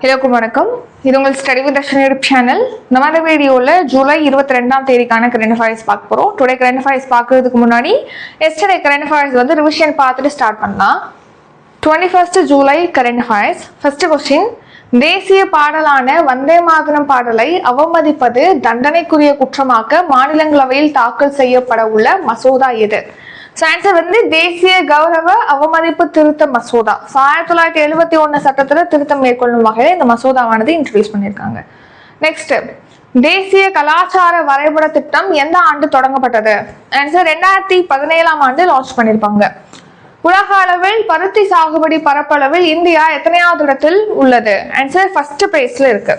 எல்லாருக்கும் வணக்கம். இது உங்கள் study with Darshan YouTube channel. நம்ம வீடியோவில் ஜூலை 22ஆம் தேதிக்கான கரண்ட் அஃபேர்ஸ் பார்க்க போகிறோம். டுடே கரண்ட் அஃபேர்ஸ் பார்க்கறதுக்கு முன்னாடி எஸ்டர்டே கரண்ட் அஃபேர்ஸ் வந்து ரிவிஷன் பார்த்துட்டு ஸ்டார்ட் பண்ணலாம். 21 July current affairs. First question, தேசிய பாடலான வந்தே மாதரம் பாடலை அவமதிப்பது தண்டனைக்குரிய குற்றமாக்க மாநிலங்களவையில் தாக்கல் செய்யப்பட உள்ள மசோதா எது? ஆன்சர் வந்து தேசிய கௌரவ அவமதிப்பு திருத்த மசோதா. 1971 சட்டத்துல திருத்தம் மேற்கொள்ளும் வகையில் இந்த மசோதாவானது இன்ட்ரோடியூஸ் பண்ணியிருக்காங்க. நெக்ஸ்ட், தேசிய கலாச்சார வரைபட திட்டம் எந்த ஆண்டு தொடங்கப்பட்டது? ஆன்சர் 2017ஆம் ஆண்டு லான்ச் பண்ணியிருப்பாங்க. உலக அளவில் பருத்தி சாகுபடி பரப்பளவில் இந்தியா எத்தனையாவது இடத்தில் உள்ளது? ஆன்சர் ஃபர்ஸ்ட் பிளேஸ்ல இருக்கு.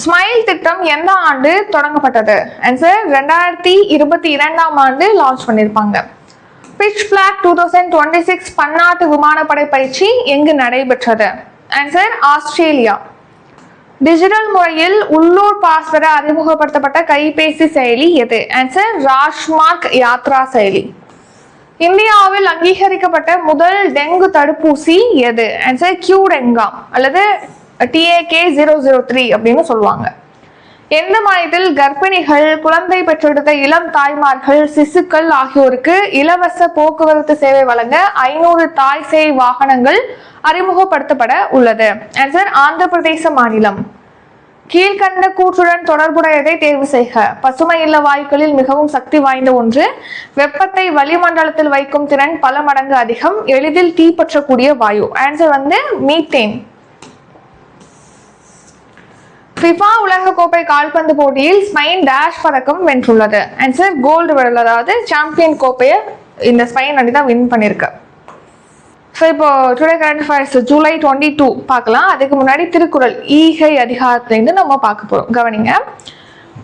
ஸ்மைல் திட்டம் எந்த ஆண்டு தொடங்கப்பட்டது? ஆன்சர் 2022ஆம் ஆண்டு லான்ச் பண்ணியிருப்பாங்க. பிட்ச் பிளாக் 2026 பன்னாட்டு விமானப்படை பயிற்சி எங்கு நடைபெற்றது? Answer Australia. டிஜிட்டல் முறையில் உள்ளூர் பாஸ் பெற அறிமுகப்படுத்தப்பட்ட கைபேசி செயலி எது? ஆன்சர் ராஜ்மார்க் யாத்ரா செயலி. இந்தியாவில் அங்கீகரிக்கப்பட்ட முதல் டெங்கு தடுப்பூசி எது? ஆன்சர் கியூடெங்கா அல்லது TAK-003 அப்படின்னு சொல்லுவாங்க. எந்த மாநிலத்தில் கர்ப்பிணிகள், குழந்தை பெற்றெடுத்த இளம் தாய்மார்கள், சிசுக்கள் ஆகியோருக்கு இலவச போக்குவரத்து சேவை வழங்க 500 தாய் சேவை வாகனங்கள் அறிமுகப்படுத்தப்பட உள்ளது? ஆன்சர் ஆந்திர பிரதேச மாநிலம். கீழ்கண்ட கூற்றுடன் தொடர்புடையதை தேர்வு செய்க. பசுமை இல்ல வாயுக்களில் மிகவும் சக்தி வாய்ந்த ஒன்று. வெப்பத்தை வளிமண்டலத்தில் வைக்கும் திறன் பல மடங்கு அதிகம். எளிதில் தீப்பற்றக்கூடிய வாயு. ஆன்சர் வந்து மீத்தேன். ஃபிஃபா உலகக்கோப்பை கால்பந்து போட்டியில் ஸ்பெயின் டேஷ் பதக்கம் வென்றுள்ளது? ஆன்சர் கோல்டு மெடல், அதாவது சாம்பியன் கோப்பையை இந்த ஸ்பெயின் அணி தான் வின் பண்ணிருக்கு. ஸோ இப்போ டுடே கரண்ட் அஃபேர்ஸ் ஜூலை 22 பார்க்கலாம். அதுக்கு முன்னாடி திருக்குறள் ஈகை அதிகாரத்திலிருந்து நம்ம பார்க்க போறோம். கவனிங்க.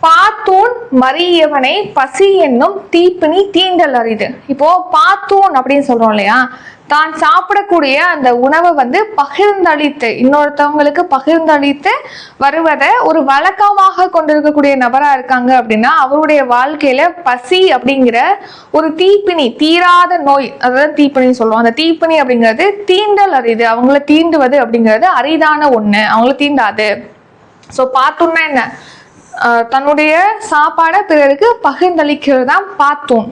பாத்தூன் மறியவனை பசி என்னும் தீப்பினி தீண்டல் அரிது. இப்போ பாத்தூன் அப்படின்னு சொல்றோம் இல்லையா, தான் சாப்பிடக்கூடிய அந்த உணவை வந்து பகிர்ந்தளித்து இன்னொருத்தவங்களுக்கு பகிர்ந்தளித்து வருவதை ஒரு வழக்கமாக கொண்டிருக்கக்கூடிய நபரா இருக்காங்க அப்படின்னா அவருடைய வாழ்க்கையில பசி அப்படிங்கிற ஒரு தீப்பினி, தீராத நோய், அதாவது தீப்பினி சொல்லுவோம். அந்த தீப்பினி அப்படிங்கிறது தீண்டல் அரிது. அவங்கள தீண்டுவது அப்படிங்கிறது அரிதான ஒண்ணு, அவங்கள தீண்டாது. ஸோ பார்த்தோம்னா என்ன, தன்னுடைய சாப்பாடை பிறருக்கு பகிர்ந்தளிக்கிறது தான் பார்த்தோம்.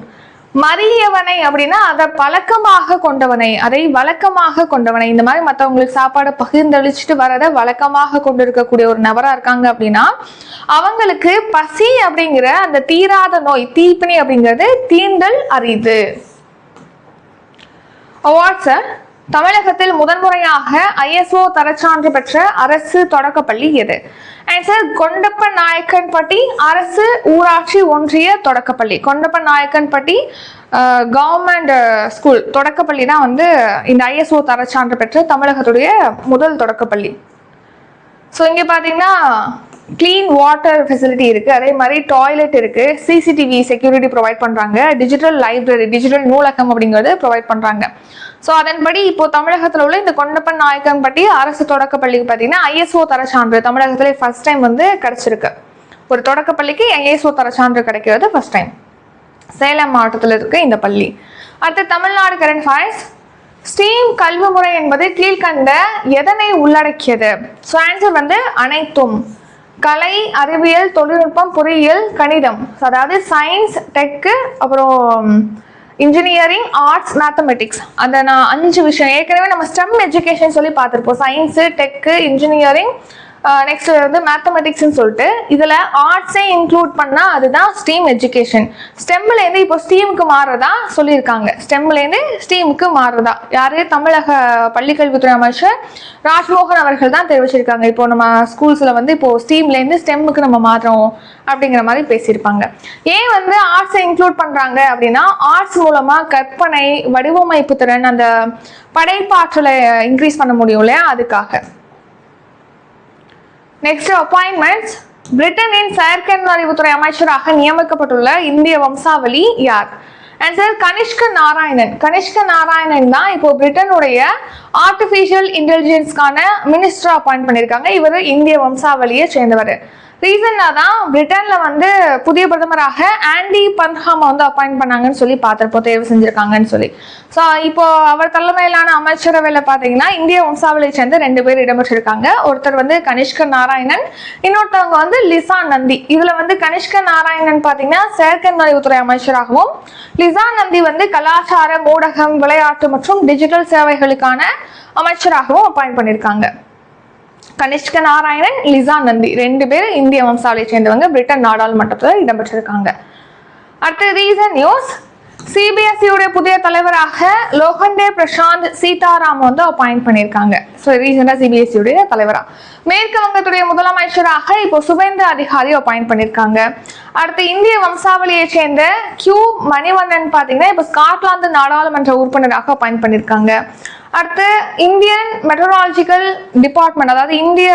மறியவனை அப்படின்னா அதை பழக்கமாக கொண்டவனை, அதை வழக்கமாக கொண்டவனை, இந்த மாதிரி மற்றவங்களுக்கு சாப்பாடை பகிர்ந்தளிச்சுட்டு வரதை வழக்கமாக கொண்டு இருக்கக்கூடிய ஒரு நபரா இருக்காங்க அப்படின்னா அவங்களுக்கு பசி அப்படிங்கிற அந்த தீராத நோய், தீப்பினி அப்படிங்கிறது தீண்டல் அரிது. அவார்ட்ஸ். தமிழகத்தில் முதன்முறையாக ISO தரச்சான்று பெற்ற அரசு தொடக்கப்பள்ளி எது? ஆன்சர் கொண்டப்ப நாயக்கன்பட்டி அரசு ஊராட்சி ஒன்றிய தொடக்கப்பள்ளி. கொண்டப்ப நாயக்கன்பட்டி கவர்மெண்ட் ஸ்கூல் தொடக்கப்பள்ளி தான் வந்து இந்த ISO தரச்சான்று பெற்ற தமிழகத்துடைய முதல் தொடக்கப்பள்ளி. ஸோ இங்கே பார்த்தீங்கன்னா கிளீன் வாட்டர் ஃபெசிலிட்டி இருக்கு, அதே மாதிரி டாய்லெட் இருக்கு, CCTV செக்யூரிட்டி ப்ரொவைட் பண்றாங்க, டிஜிட்டல் லைப்ரரி, டிஜிட்டல் நூலகம் அப்படிங்கிறது ப்ரொவைட் பண்றாங்க. ஸோ அதன்படி இப்போ தமிழகத்தில் உள்ள இந்த கொண்டப்பன் நாயக்கன்பட்டி அரசு தொடக்கப்பள்ளிக்கு பார்த்தீங்கன்னா ISO தரச்சான்று தமிழகத்திலே ஃபர்ஸ்ட் டைம் வந்து கிடைச்சிருக்கு. ஒரு தொடக்கப்பள்ளிக்கு ISO தரச்சான்று கிடைக்கிறது ஃபர்ஸ்ட் டைம். சேலம் மாவட்டத்தில் இருக்கு இந்த பள்ளி. அடுத்து தமிழ்நாடு கரண்ட் அஃபேர்ஸ். ஸ்டீம் கல்வி முறை என்பது கீழ்கண்ட எதனை உள்ளடக்கியது? ஸோ ஆன்சர் வந்து அனைத்தும். கலை, அறிவியல், தொழில்நுட்பம், பொறியியல், கணிதம், அதாவது சயின்ஸ், டெக்கு, அப்புறம் இன்ஜினியரிங், ஆர்ட்ஸ், மேத்தமெட்டிக்ஸ். அந்த நான் 5 விஷயம் ஏற்கனவே நம்ம ஸ்டெம் எஜுகேஷன் சொல்லி பார்த்துருப்போம். சயின்ஸு, டெக்கு, இன்ஜினியரிங், நெக்ஸ்ட் வந்து மேத்தமெட்டிக்ஸ்ன்னு சொல்லிட்டு இதில் ஆர்ட்ஸே இன்க்ளூட் பண்ணால் அதுதான் ஸ்டீம் எஜுகேஷன். ஸ்டெம்லேருந்து இப்போ ஸ்டீமுக்கு மாறுறதா சொல்லியிருக்காங்க. ஸ்டெம்லேருந்து ஸ்டீமுக்கு மாறுறதா யாரு? தமிழக பள்ளிக்கல்வித்துறை அமைச்சர் ராஜ்மோகன் அவர்கள் தான் தெரிவிச்சிருக்காங்க. இப்போ நம்ம ஸ்கூல்ஸில் வந்து இப்போ ஸ்டீம்லேருந்து ஸ்டெம்முக்கு நம்ம மாறுறோம் அப்படிங்கிற மாதிரி பேசியிருப்பாங்க. ஏன் வந்து ஆர்ட்ஸை இன்க்ளூட் பண்ணுறாங்க அப்படின்னா ஆர்ட்ஸ் மூலமாக கற்பனை, வடிவமைப்பு திறன், அந்த படைப்பாற்றலை இன்க்ரீஸ் பண்ண முடியும் இல்லையா, அதுக்காக. Next appointments. பிரிட்டனின் செயற்கை அறிவுத்துறை அமைச்சராக நியமிக்கப்பட்டுள்ள இந்திய வம்சாவளி யார்? ஆன்சர் கனிஷ்க நாராயணன். கனிஷ்க நாராயணன் தான் இப்போ பிரிட்டனுடைய ஆர்டிஃபிஷியல் இன்டெலிஜென்ஸ்க்கான மினிஸ்டர் அப்பாயிண்ட் பண்ணியிருக்காங்க. இவர் இந்திய வம்சாவளியை சேர்ந்தவர். ரீசெண்டாக தான் பிரிட்டன்ல வந்து புதிய பிரதமராக ஆண்டி பன்ஹாம் வந்து அப்பாயிண்ட் பண்ணாங்கன்னு சொல்லி பார்த்திருப்போம், தேர்வு செஞ்சிருக்காங்கன்னு சொல்லி. ஸோ இப்போ அவர் தலைமையிலான அமைச்சரவையில் பார்த்தீங்கன்னா இந்திய வம்சாவளியை சேர்ந்த 2 பேர் இடம்பெற்றிருக்காங்க. ஒருத்தர் வந்து கனிஷ்கர் நாராயணன், இன்னொருத்தவங்க வந்து லிசா நந்தி. இதுல வந்து கனிஷ்கர் நாராயணன் பார்த்தீங்கன்னா செயற்கை நுழைவுத்துறை அமைச்சராகவும், லிசா நந்தி வந்து கலாச்சார, ஊடகம், விளையாட்டு மற்றும் டிஜிட்டல் சேவைகளுக்கான அமைச்சராகவும் அப்பாயிண்ட் பண்ணியிருக்காங்க. கனிஷ்க நாராயணன், லிசா நந்தி 2 பேர் இந்திய வம்சாவளியை சேர்ந்தவங்க பிரிட்டன் நாடாளுமன்றத்தில் இடம்பெற்றிருக்காங்க. அடுத்து ரீசன் நியூஸ். சிபிஎஸ்இ புதிய தலைவராக லோகண்டே பிரசாந்த் சீதாராம் வந்து அப்பாயிண்ட் பண்ணியிருக்காங்க. ஸோ ரீசெண்டாக சிபிஎஸ்இ தலைவரா. மேற்கு வங்கத்துடைய முதலமைச்சராக இப்போ சுவேந்து அதிகாரி அப்பாயிண்ட் பண்ணியிருக்காங்க. அடுத்து இந்திய வம்சாவளியை சேர்ந்த கியூ மணிவண்ணன் பார்த்தீங்கன்னா இப்போ ஸ்காட்லாந்து நாடாளுமன்ற உறுப்பினராக அப்பாயிண்ட் பண்ணியிருக்காங்க. அடுத்து இந்தியன் மெட்ரோலாஜிக்கல் டிபார்ட்மெண்ட், அதாவது இந்திய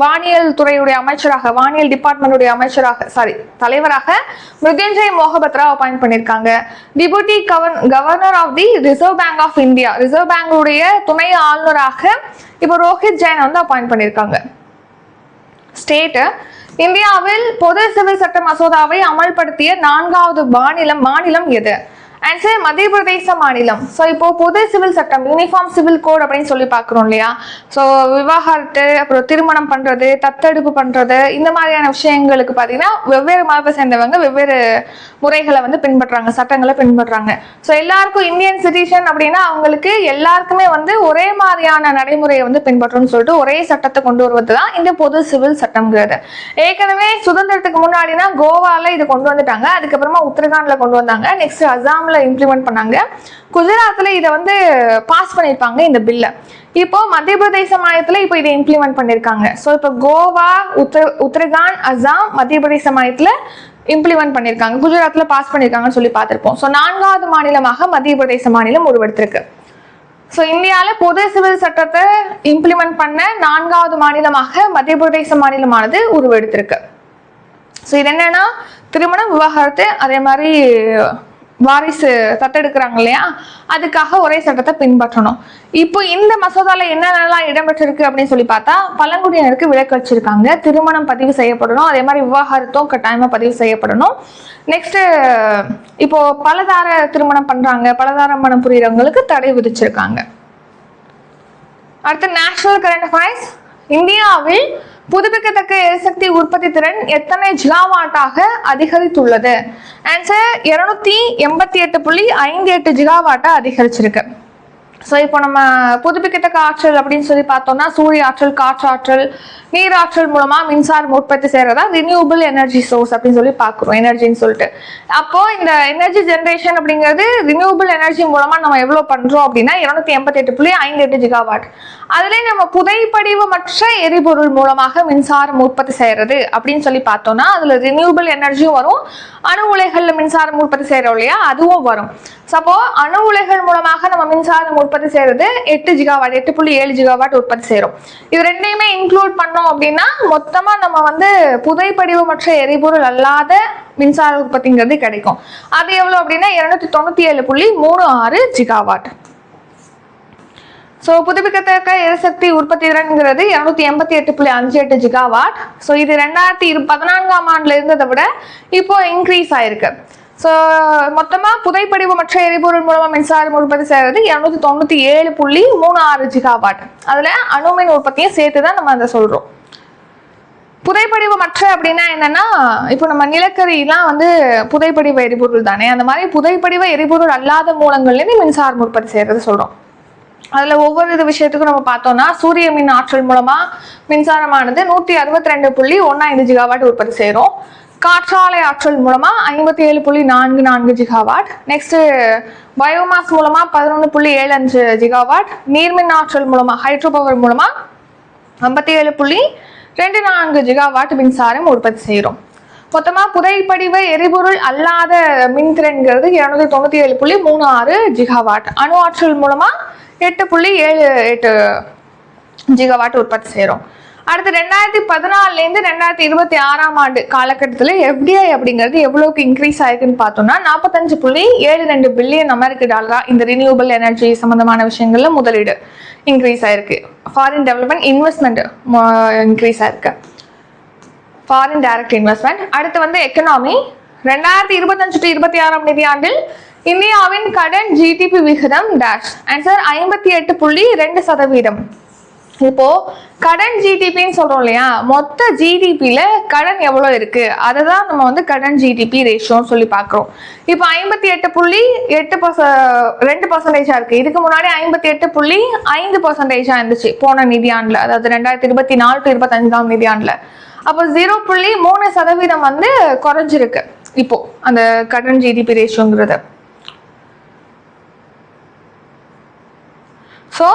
வானியல் துறையுடைய அமைச்சராக, வானியல் டிபார்ட்மெண்ட்டுடைய அமைச்சராக தலைவராக மிருத்யுஞ்சய் மோகபத்ரா அப்பாயிண்ட் பண்ணியிருக்காங்க. Deputy governor of the Reserve Bank of India, reserve பேங்குடைய துணை ஆளுநராக இப்போ ரோஹித் ஜெயின் வந்து அப்பாயிண்ட் பண்ணியிருக்காங்க. ஸ்டேட். இந்தியாவில் பொது சிவில் சட்ட மசோதாவை அமல்படுத்திய 4வது மாநிலம் எது? ஆன்சர் மத்திய பிரதேச மாநிலம். ஸோ இப்போ பொது சிவில் சட்டம், யூனிஃபார்ம் சிவில் கோட் அப்படின்னு சொல்லி பார்க்குறோம் இல்லையா? ஸோ விவாகரத்து, அப்புறம் திருமணம் பண்ணுறது, தத்தெடுப்பு பண்ணுறது, இந்த மாதிரியான விஷயங்களுக்கு பார்த்தீங்கன்னா வெவ்வேறு மதத்தை சேர்ந்தவங்க வெவ்வேறு முறைகளை வந்து பின்பற்றுறாங்க, சட்டங்களை பின்பற்றுறாங்க. ஸோ எல்லாருக்கும் இந்தியன் சிட்டிசன் அப்படின்னா அவங்களுக்கு எல்லாருக்குமே வந்து ஒரே மாதிரியான நடைமுறையை வந்து பின்பற்றணும்னு சொல்லிட்டு ஒரே சட்டத்தை கொண்டு வருவது தான் இந்த பொது சிவில் சட்டம்ங்கிறது. ஏற்கனவே சுதந்திரத்துக்கு முன்னாடினா கோவால இது கொண்டு வந்துட்டாங்க, அதுக்கப்புறமா உத்தரகாண்ட்ல கொண்டு வந்தாங்க, நெக்ஸ்ட் அசாம்ல இம்ப்ளிமெண்ட் பண்ணாங்க, குஜராத்ல இதை வந்து பாஸ் பண்ணிருப்பாங்க இந்த பில்ல. இப்போ மத்திய பிரதேச மாநிலத்துல இப்போ இதை இம்ப்ளிமெண்ட் பண்ணிருக்காங்க. ஸோ இப்போ கோவா, உத்தரகாண்ட், அசாம், மத்திய பிரதேச மாநிலத்துல இம்ப்ளிமெண்ட் பண்ணிருக்காங்க, குஜராத்ல பாஸ் பண்ணிருக்காங்கன்னு சொல்லி பார்த்திருப்போம். ஸோ 4வது மாநிலமாக மத்திய பிரதேச மாநிலம் உருவெடுத்திருக்கு. ஸோ இந்தியாவில் பொது சிவில் சட்டத்தை இம்ப்ளிமெண்ட் பண்ண 4வது மாநிலமாக மத்திய பிரதேச மாநிலமானது உருவெடுத்திருக்கு. ஸோ இது என்னன்னா திருமணம், விவாகரத்து, அதே மாதிரி வாரிசு தத்தெடுக்கிறாங்க இல்லையா, அதுக்காக ஒரே சட்டத்தை பின்பற்றணும். இப்போ இந்த மசோதால என்னென்னலாம் இடம்பெற்றிருக்கு அப்படின்னு சொல்லி பார்த்தா, பழங்குடியினருக்கு விலக்கு வச்சிருக்காங்க, திருமணம் பதிவு செய்யப்படணும், அதே மாதிரி விவாகரத்தும் கட்டாயமா பதிவு செய்யப்படணும். நெக்ஸ்ட் இப்போ பலதார திருமணம் பண்றாங்க, பலதார மனம் புரியறவங்களுக்கு தடை விதிச்சிருக்காங்க. அடுத்து நேஷனல் கரண்ட் அஃபேர்ஸ். இந்தியாவில் புதுப்பிக்கத்தக்க எரிசக்தி உற்பத்தி திறன் எத்தனை ஜிகாவாட்டாக அதிகரித்துள்ளது? ஆன்சர் 288.58 ஜிகாவாட்டா அதிகரிச்சிருக்கு. ஸோ இப்போ நம்ம புதுப்பிக்கத்தக்க ஆற்றல் அப்படின்னு சொல்லி பார்த்தோம்னா சூரிய ஆற்றல், காற்றாற்றல், நீராற்றல் மூலமா மின்சாரம் உற்பத்தி செய்யறதா ரினியூபிள் எனர்ஜி சோர்ஸ் அப்படின்னு சொல்லி பார்க்குறோம், எனர்ஜின்னு சொல்லிட்டு. அப்போ இந்த எனர்ஜி ஜென்ரேஷன் அப்படிங்கிறது ரினியூபிள் எனர்ஜி மூலமா நம்ம எவ்வளவு பண்றோம் அப்படின்னா 288.58 ஜிகாவாட். அதுல நம்ம புதைப்படிவமற்ற எரிபொருள் மூலமாக மின்சாரம் உற்பத்தி செய்யறது அப்படின்னு சொல்லி பார்த்தோம்னா அதுல ரினியூபிள் எனர்ஜியும் வரும், அணு உலைகள்ல மின்சாரம் உற்பத்தி செய்யறோம் இல்லையா, அதுவும் வரும். அப்போ அணு உலைகள் மூலமாக நம்ம மின்சாரம் உற்பத்தி செய்யறது 8 ஜிகாவாட், 8.7 ஜிகாவாட் உற்பத்தி செய்யறோம். இது ரெண்டையுமே இன்க்ளூட் பண்ணோம் அப்படின்னா மொத்தமா நம்ம வந்து புதைப்படிவமற்ற எரிபொருள் அல்லாத மின்சார உற்பத்திங்கிறது கிடைக்கும். அது எவ்வளவு அப்படின்னா 297.36 ஜிகாவாட். ஸோ புதுப்பிக்கத்தக்க எரிசக்தி உற்பத்தி திறன்கிறது 288.58 ஜிகாவாட். ஸோ இது 2014ஆம் ஆண்டுல இருந்ததை விட இப்போ இன்க்ரீஸ் ஆயிருக்கு. ஸோ மொத்தமாக புதைப்படிவமற்ற எரிபொருள் மூலமாக மின்சாரம் உற்பத்தி செய்கிறது 297.36 ஜிகாவாட். அதில் அணுமின் உற்பத்தியும் சேர்த்து தான் நம்ம அதை சொல்கிறோம். புதைப்படிவமற்ற அப்படின்னா என்னன்னா, இப்போ நம்ம நிலக்கரிலாம் வந்து புதைப்படிவ எரிபொருள் தானே, அந்த மாதிரி புதைப்படிவ எரிபொருள் அல்லாத மூலங்கள்லேருந்து மின்சாரம் உற்பத்தி செய்கிறது சொல்கிறோம். அதில் ஒவ்வொரு விஷயத்துக்கும் நம்ம பார்த்தோம்னா சூரிய மின் ஆற்றல் மூலமாக மின்சாரமானது 162.15 ஜிகாவாட் உற்பத்தி செய்கிறோம். காற்றாலை ஆற்றல் மூலமா 57.44 ஜிகாவாட். நெக்ஸ்ட் பயோமாஸ் மூலமா 11.75 ஜிகாவாட். நீர்மின் ஆற்றல் மூலமா ஹைட்ரோ பவர் மூலமா 57.24 ஜிகாவாட் மின்சாரம் உற்பத்தி செய்கிறோம். மொத்தமா புதைப்படிவ எரிபொருள் அல்லாத மின்திறன்கிறது 297.36 ஜிகாவாட். அணு ஆற்றல் மூலமா 8.78 ஜிகாவாட் உற்பத்தி செய்கிறோம். அடுத்து 2014 2026ஆம் ஆண்டு காலகட்டத்தில் எஃப்டிஐ அப்படிங்கிறது எவ்வளவுக்கு இன்க்ரீஸ் ஆயிருக்குன்னு பார்த்தோம்னா 45.72 பில்லியன் அமெரிக்க டாலரா இந்த ரினியூபிள் எனர்ஜி சம்பந்தமான விஷயங்கள்ல முதலீடு இன்க்ரீஸ் ஆயிருக்கு. ஃபாரின் டெவலப்மெண்ட் இன்வெஸ்ட்மெண்ட் இன்க்ரீஸ் ஆயிருக்கு. Foreign direct investment. அடுத்து வந்து எக்கனாமி. 2025-26 நிதியாண்டில் இந்தியாவின் கடன் ஜிடிபி விகிதம் டேஷ். ஆன்சர் 58.2%. இப்போ கடன் ஜிடிபின்னு சொல்றோம் இல்லையா, மொத்த ஜிடிபியில கடன் எவ்வளவு இருக்கு அதுதான் நம்ம வந்து கடன் ஜிடிபி ரேஷியோன்னு சொல்லி பாக்குறோம். இப்போ 58.8% இருக்கு. இதுக்கு முன்னாடி 58.5% இருந்துச்சு போன நிதியாண்டுல, அதாவது 2024-25 நிதியாண்டுல. அப்போ 0.3% வந்து குறைஞ்சிருக்கு இப்போ அந்த கடன் ஜிடிபி ரேஷியோங்கிறது. ஸோ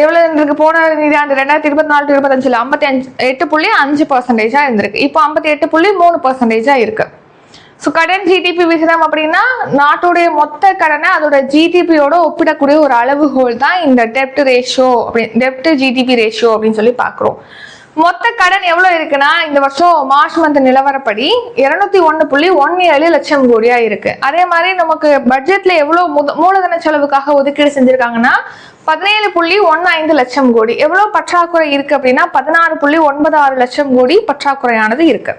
எவ்வளவு இருந்திருக்கு போன நிதியாண்டு 2024-25 58.5% இருந்திருக்கு. இப்போ 58.3% இருக்கு. ஸோ கடன் ஜிடிபி விகிதம் அப்படின்னா நாட்டுடைய மொத்த கடனை அதோட ஜிடிபியோட ஒப்பிடக்கூடிய ஒரு அளவுகோல் தான் இந்த டெப்ட் ரேஷியோ டெப்ட் ஜிடிபி ரேஷியோ அப்படின்னு சொல்லி பாக்குறோம். மொத்த கடன் எவ்வளவு இருக்குன்னா இந்த வருஷம் மார்ச் மந்த் நிலவரப்படி 201.17 லட்சம் கோடியா இருக்கு. அதே மாதிரி நமக்கு பட்ஜெட்ல எவ்வளவு மூலதன செலவுக்காக ஒதுக்கீடு செஞ்சிருக்காங்கன்னா 17.15 லட்சம் கோடி. எவ்வளவு பற்றாக்குறை இருக்கு அப்படின்னா 16.96 லட்சம் கோடி பற்றாக்குறையானது இருக்கு.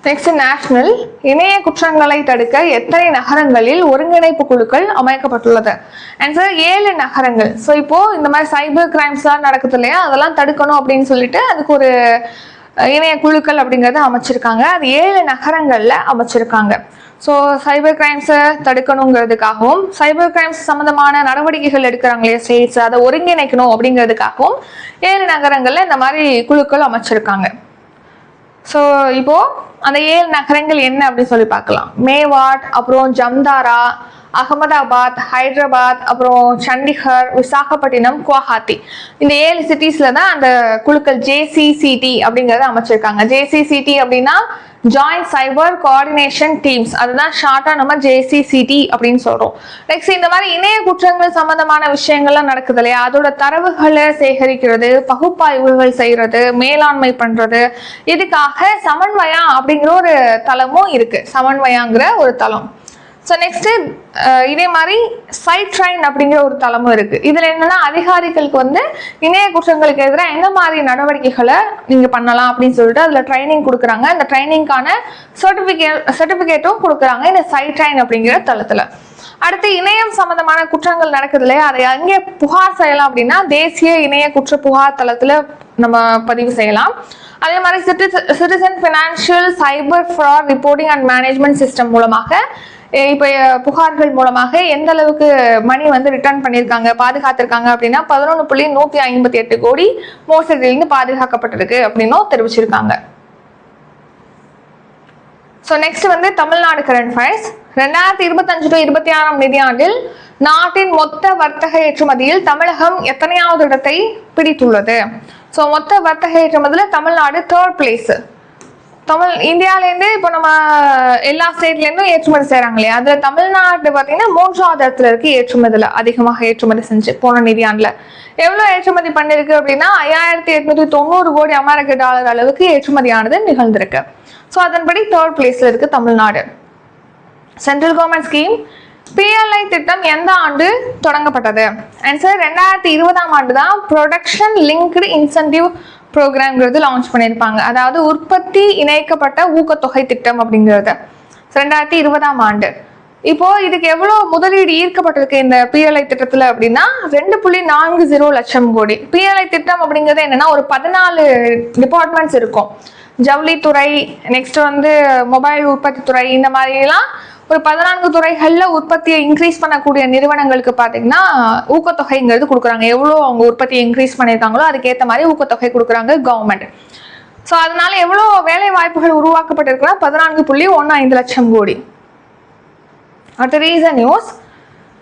Next national. இணைய குற்றங்களை தடுக்க எத்தனை நகரங்களில் ஒருங்கிணைப்பு குழுக்கள் அமைக்கப்பட்டுள்ளது? ஆன்சர் 7 நகரங்கள். ஸோ இப்போ இந்த மாதிரி சைபர் கிரைம்ஸ் எல்லாம் நடக்குது இல்லையா, அதெல்லாம் தடுக்கணும் அப்படின்னு சொல்லிட்டு அதுக்கு ஒரு இணைய குழுக்கள் அப்படிங்கறத அமைச்சிருக்காங்க. அது 7 நகரங்கள்ல அமைச்சிருக்காங்க. ஸோ சைபர் கிரைம்ஸை தடுக்கணுங்கிறதுக்காகவும் சைபர் கிரைம்ஸ் சம்பந்தமான நடவடிக்கைகள் எடுக்கிறாங்களே ஸ்டேட்ஸ், அதை ஒருங்கிணைக்கணும் அப்படிங்கிறதுக்காகவும் 7 நகரங்கள்ல இந்த மாதிரி குழுக்கள் அமைச்சிருக்காங்க. ஸோ இப்போ அந்த 7 நகரங்கள் என்ன அப்படின்னு சொல்லி பார்க்கலாம். மேவாட், அப்புறம் ஜம்தாரா, அகமதாபாத், ஹைதராபாத், அப்புறம் சண்டிகர், விசாகப்பட்டினம், குவஹாத்தி. இந்த 7 சிட்டிஸ்ல தான் அந்த குழுக்கள் ஜேசிசிடி அப்படிங்கறத அமைச்சிருக்காங்க. ஜேசிசிடி அப்படின்னா ஜாயிண்ட் சைபர் கோஆர்டினேஷன் டீம்ஸ், அதுதான் ஷார்ட்டா நம்ம ஜேசிசிடி அப்படின்னு சொல்றோம். நெக்ஸ்ட் இந்த மாதிரி இணைய குற்றங்கள் சம்பந்தமான விஷயங்கள்லாம் நடக்குது இல்லையா, அதோட தரவுகளை சேகரிக்கிறது, பகுப்பாய்வுகள் செய்யறது, மேலாண்மை பண்றது, இதுக்காக சமன்வயா அப்படிங்கிற ஒரு தளமும் இருக்கு. சமன்வயாங்கிற ஒரு தளம். ஸோ நெக்ஸ்ட் இதே மாதிரி சைட்ரைன் அப்படிங்கிற ஒரு தளமும் இருக்கு. இதுல என்னன்னா அதிகாரிகளுக்கு வந்து இணைய குற்றங்களுக்கு எதிராக என்ன மாதிரி நடவடிக்கைகளை நீங்க பண்ணலாம் அப்படின்னு சொல்லிட்டு அதுல ட்ரைனிங் கொடுக்குறாங்க. அந்த ட்ரைனிங்கான சர்டிபிகேட்டும் கொடுக்குறாங்க இந்த சைட்ரைன் அப்படிங்கிற தளத்துல. அடுத்து இணையம் சம்பந்தமான குற்றங்கள் நடக்குது இல்லையா, அதை அங்கே புகார் செய்யலாம் அப்படின்னா தேசிய இணைய குற்ற புகார் தளத்துல நம்ம பதிவு செய்யலாம். அதே மாதிரி citizen financial cyber fraud reporting and management system மூலமாக இப்போ புகார்கள் மூலமாக எந்த அளவுக்கு மணி வந்து ரிட்டர்ன் பண்ணியிருக்காங்க, பாதுகாத்திருக்காங்க அப்படின்னா 11.158 கோடி மோசடியிலிருந்து பாதுகாக்கப்பட்டிருக்கு அப்படின்னும் தெரிவிச்சிருக்காங்க. ஸோ நெக்ஸ்ட் வந்து தமிழ்நாடு கரண்ட் ஃபயர்ஸ். 2025-26 நிதியாண்டில் நாட்டின் மொத்த வர்த்தக ஏற்றுமதியில் தமிழகம் எத்தனையாவது இடத்தை பிடித்துள்ளது? ஸோ மொத்த வர்த்தக ஏற்றுமதியில் தமிழ்நாடு 3rd பிளேஸ். இந்தியாவிலேருந்து இப்போ நம்ம எல்லா ஸ்டேட்லேருந்தும் ஏற்றுமதி செய்கிறாங்க இல்லையா, அதில் தமிழ்நாடு பார்த்தீங்கன்னா 3வது இடத்துல இருக்கு ஏற்றுமதியில் அதிகமாக ஏற்றுமதி செஞ்சு. போன நிதியாண்டில் எவ்வளோ ஏற்றுமதி பண்ணிருக்கு அப்படின்னா 5890 கோடி அமெரிக்க டாலர் அளவுக்கு ஏற்றுமதியானது நிகழ்ந்திருக்கு. ஸோ அதன்படி 3rd பிளேஸ்ல இருக்கு Tamil Nadu. Central government scheme PLI திட்டம் எந்த ஆண்டு தொடங்கப்பட்டது? ஆன்சர் 2020ஆம் ஆண்டு தான் ப்ரொடக்ஷன் லிங்க்டு இன்சென்டிவ் ப்ரோக்ராம்ங்கிறது லான்ச் பண்ணியிருப்பாங்க. அதாவது உற்பத்தி இணைக்கப்பட்ட ஊக்கத்தொகை திட்டம் அப்படிங்கிறது 2020ஆம் ஆண்டு. இப்போ இதுக்கு எவ்வளவு முதலீடு ஈர்க்கப்பட்டிருக்கு இந்த PLI திட்டத்துல அப்படின்னா 2.40 லட்சம் கோடி. PLI திட்டம் அப்படிங்கிறது என்னன்னா ஒரு 14 டிபார்ட்மெண்ட்ஸ் இருக்கும். ஜவுளித்துறை, நெக்ஸ்ட் வந்து மொபைல் உற்பத்தி துறை, இந்த மாதிரி எல்லாம் ஒரு 14 துறைகள்ல உற்பத்தியை இன்க்ரீஸ் பண்ணக்கூடிய நிறுவனங்களுக்கு பாத்தீங்கன்னா ஊக்கத்தொகைங்கிறது கொடுக்குறாங்க. எவ்வளவு அவங்க உற்பத்தியை இன்க்ரீஸ் பண்ணியிருக்காங்களோ அதுக்கேற்ற மாதிரி ஊக்கத்தொகை கொடுக்குறாங்க கவர்மெண்ட். ஸோ அதனால எவ்வளவு வேலை வாய்ப்புகள் உருவாக்கப்பட்டிருக்குன்னா 14.15 லட்சம் கோடி. அடுத்த ரீசன் நியூஸ்.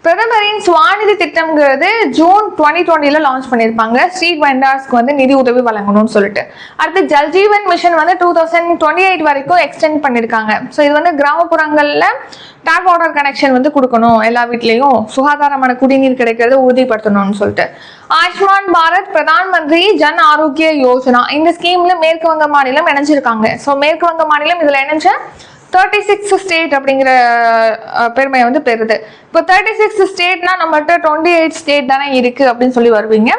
பிரதமரின் ஸ்வாநிதி திட்டம்ங்கிறது ஜூன் 2020 லான்ச் பண்ணியிருப்பாங்க. ஸ்ட்ரீட் வெண்டர்ஸ்க்கு வந்து நிதி உதவி வழங்கணும்னு சொல்லிட்டு. அடுத்து ஜல்ஜீவன் மிஷன் வந்து 2028 வரைக்கும் எக்ஸ்டெண்ட் பண்ணியிருக்காங்க. ஸோ இது வந்து கிராமப்புறங்கள்ல டேப் வாட்டர் கனெக்ஷன் வந்து கொடுக்கணும், எல்லா வீட்லேயும் சுகாதாரமான குடிநீர் கிடைக்கிறத உறுதிப்படுத்தணும்னு சொல்லிட்டு. ஆயுஷ்மான் பாரத் பிரதான் மந்திரி ஜன் ஆரோக்கிய யோஜனா, இந்த ஸ்கீம்ல மேற்கு வங்க மாநிலம் இணைஞ்சிருக்காங்க. ஸோ மேற்கு வங்க மாநிலம் இதுல இணைஞ்ச 36 ஸ்டேட் அப்படிங்கிற பெருமையை வந்து பெறுது. இப்போ 36 ஸ்டேட்னா நம்மகிட்ட 28 ஸ்டேட் தானே இருக்கு அப்படின்னு சொல்லி வருவீங்க.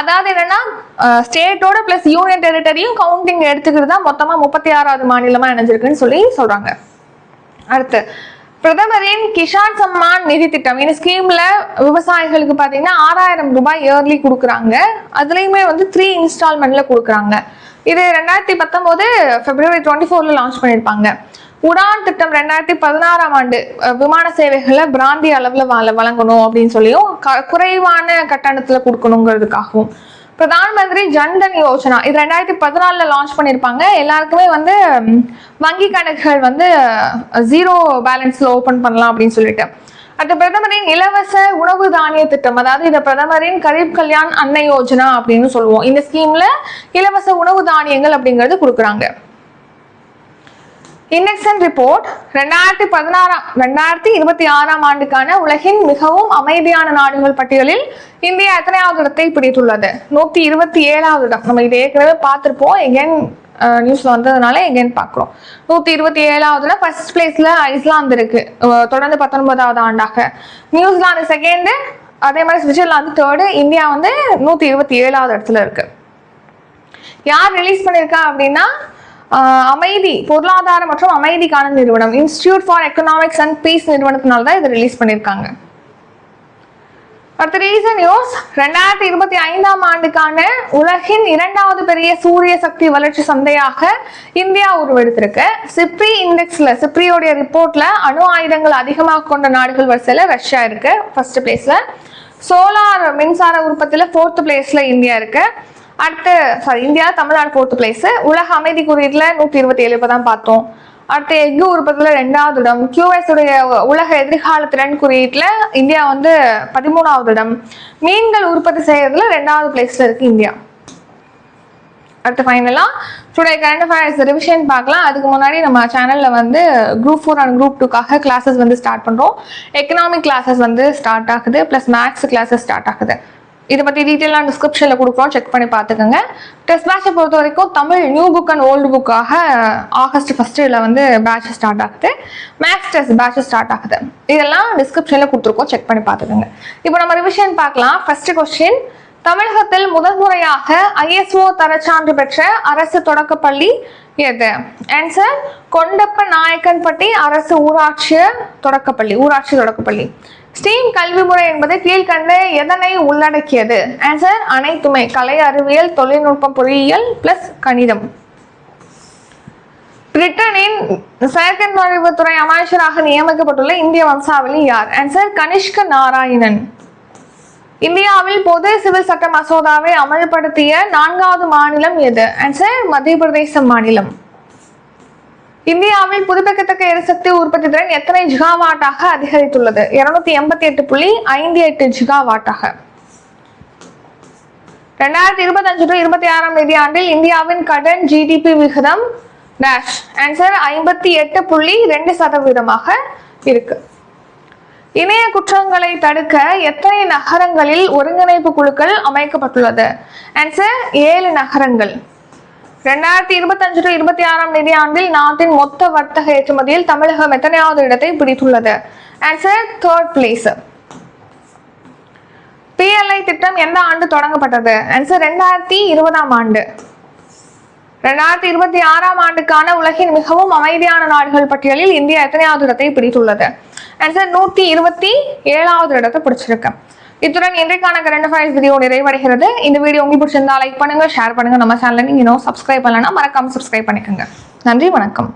அதாவது என்னன்னா ஸ்டேட்டோட பிளஸ் யூனியன் டெரிட்டரியும் கவுண்டிங் எடுத்துக்கிட்டு தான் மொத்தமா 36வது மாநிலமா இணைஞ்சிருக்குன்னு சொல்லி சொல்றாங்க. அடுத்து பிரதமரின் கிஷான் சம்மான் நிதி திட்டம். இந்த ஸ்கீம்ல விவசாயிகளுக்கு பாத்தீங்கன்னா 6000 ரூபாய் இயர்லி கொடுக்குறாங்க. அதுலயுமே வந்து 3 இன்ஸ்டால்மெண்ட்ல கொடுக்குறாங்க. இது 2019 February 24 லான்ச் பண்ணிருப்பாங்க. உடான் திட்டம் 2016ஆம் ஆண்டு விமான சேவைகளை பிராந்திய அளவுல வழங்கணும் அப்படின்னு சொல்லியும் குறைவான கட்டணத்துல கொடுக்கணுங்கிறதுக்காகவும். பிரதான் மந்திரி ஜன்தன் யோஜனா இது 2014 லான்ச் பண்ணிருப்பாங்க. எல்லாருக்குமே வந்து வங்கி கணக்குகள் வந்து 0 பேலன்ஸ்ல ஓபன் பண்ணலாம் அப்படின்னு சொல்லிட்டு. அடுத்த பிரதமரின் இலவச உணவு தானிய திட்டம், அதாவது இந்த பிரதமரின் கரீப் கல்யாண் அன்ன யோஜனா அப்படின்னு சொல்லுவோம். இந்த ஸ்கீம்ல இலவச உணவு தானியங்கள் அப்படிங்கிறது கொடுக்குறாங்க. இண்டெக்ஸன் ரிப்போர்ட் 2026ஆம் ஆண்டுக்கான உலகின் மிகவும் அமைதியான நாடுகள் பட்டியலில் இந்தியா எத்தனையாவது இடத்தை பிடித்துள்ளது? 127வது இடம். நம்ம இதை ஏற்கனவே பார்த்திருப்போம். எகெயின் நியூஸ்ல வந்ததுனால எகெயின் பார்க்கிறோம். 127வது இடம். ஃபர்ஸ்ட் பிளேஸ்ல ஐஸ்லாந்து இருக்கு, தொடர்ந்து 19வது ஆண்டாக. நியூசிலாந்து செகண்ட், அதே மாதிரி சுவிட்சர்லாந்து தேர்டு, இந்தியா வந்து 127வது இடத்துல இருக்கு. யார் ரிலீஸ் பண்ணிருக்கா அப்படின்னா அமைதி பொருளாதார மற்றும் அமைதிக்கான நிறுவனம் Institute for Economics and Peace நிறுவனத்தினால தான் இதை ரிலீஸ் பண்ணிருக்காங்க. அடுத்த ரீசன் நியூஸ் 2025ஆம் ஆண்டுக்கான உலகின் 2வது பெரிய சூரிய சக்தி வளர்ச்சி சந்தையாக இந்தியா உருவெடுத்திருக்கு. சிப்ரி இண்டெக்ஸ்ல சிப்ரியோடைய ரிப்போர்ட்ல அணு ஆயுதங்கள் அதிகமாக கொண்ட நாடுகள் வரிசையில ரஷ்யா இருக்கு ஃபர்ஸ்ட் பிளேஸ்ல. சோலார் மின்சார உற்பத்தியில 4th பிளேஸ்ல இந்தியா இருக்கு. அடுத்து இந்தியா தமிழ்நாடு 4th பிளேஸ். உலக அமைதி குறியீட்டுல 127 இப்பதான் பார்த்தோம். அடுத்து எஃகு உற்பத்தியில 2வது இடம். QS உடைய உலக எதிர்கால திறன் குறியீட்டுல இந்தியா வந்து 13வது இடம். மீன்கள் உற்பத்தி செய்யறதுல 2வது பிளேஸ்ல இருக்கு இந்தியா. அடுத்து ஃபைனலா டுடே கரண்ட் அஃபேர்ஸ் ரிவிஷன் பார்க்கலாம். அதுக்கு முன்னாடி நம்ம சேனல்ல வந்து குரூப் 4 அண்ட் குரூப் 2க்காக கிளாஸஸ் வந்து ஸ்டார்ட் பண்றோம். எக்கனாமிக் கிளாஸஸ் வந்து ஸ்டார்ட் ஆகுது, பிளஸ் மேக்ஸ் கிளாஸஸ் ஸ்டார்ட் ஆகுது. இதை பற்றி டீட்டெயிலாக டிஸ்கிரிப்ஷனில் கொடுக்குறோம், செக் பண்ணி பார்த்துக்கோங்க. டெஸ்ட் பேட்சை பொறுத்த வரைக்கும் Tamil new book and old புக்காக August 1 வந்து பேட்ச் ஸ்டார்ட் ஆகுது. மேக்ஸ் டெஸ்ட் பேட்ச் ஸ்டார்ட் ஆகுது. இதெல்லாம் டிஸ்கிரிப்ஷனில் கொடுத்துருக்கோம், செக் பண்ணி பார்த்துக்கோங்க. இப்போ நம்ம ரிவிஷன் பார்க்கலாம். ஃபர்ஸ்ட் கொஸ்டின், தமிழகத்தில் முதல் முறையாக ISO தரச்சான்று பெற்ற அரசு தொடக்கப்பள்ளி எது? ஆன்சர் கொண்டப்ப நாயக்கன்பட்டி அரசு ஊராட்சி தொடக்கப்பள்ளி. ஸ்டீம் கல்வி முறை என்பது கீழ்கண்ட எதனை உள்ளடக்கியது? ஆன்சர் அனைத்துமே. கலை, அறிவியல், தொழில்நுட்பம், பொறியியல் பிளஸ் கணிதம். பிரிட்டனின் செயற்கை நுழைவுத்துறை அமைச்சராக நியமிக்கப்பட்டுள்ள இந்திய வம்சாவளி யார்? ஆன்சர் கனிஷ்க நாராயணன். இந்தியாவில் பொது சிவில் சட்ட மசோதாவை அமல்படுத்திய 4வது மாநிலம் எது? ஆன்சர் மத்திய பிரதேச மாநிலம். இந்தியாவில் புதுப்பிக்கத்தக்க எரிசக்தி உற்பத்தி திறன் எத்தனை ஜிகாவாட்டாக அதிகரித்துள்ளது? 288.58 ஜிகாவாட்டாக. 2025-26ஆம் நிதியாண்டில் இந்தியாவின் கடன் GDP விகிதம் டேஷ். ஆன்சர் 58.2% இருக்கு. இணைய குற்றங்களை தடுக்க எத்தனை நகரங்களில் ஒருங்கிணைப்பு குழுக்கள் அமைக்கப்பட்டுள்ளது? ஆன்சர் 7 நகரங்கள். 2025-26ஆம் நிதியாண்டில் நாட்டின் மொத்த வர்த்தக ஏற்றுமதியில் தமிழகம் எத்தனையாவது இடத்தை பிடித்துள்ளது? Answer 3rd place. PLI திட்டம் எந்த ஆண்டு தொடங்கப்பட்டது? ஆன்சர் 2020ஆம் ஆண்டு. 2026ஆம் ஆண்டுக்கான உலகின் மிகவும் அமைதியான நாடுகள் பட்டியலில் இந்தியா எத்தனையாவது இடத்தை பிடித்துள்ளது? ஆன்சர் 127வது இடத்தை பிடிச்சிருக்கு. இத்துடன் இன்றைக்கான கரண்ட் அஃபேர்ஸ் வீடியோ நிறைவடைகிறது. இந்த வீடியோ உங்களுக்கு பிடிச்சிருந்தா லைக் பண்ணுங்க, ஷேர் பண்ணுங்க. நம்ம சேனலை நீங்க இன்னும் சப்ஸ்கிரைப் பண்ணலன்னா மறக்காம சப்ஸ்கிரைப் பண்ணிக்கோங்க. நன்றி, வணக்கம்.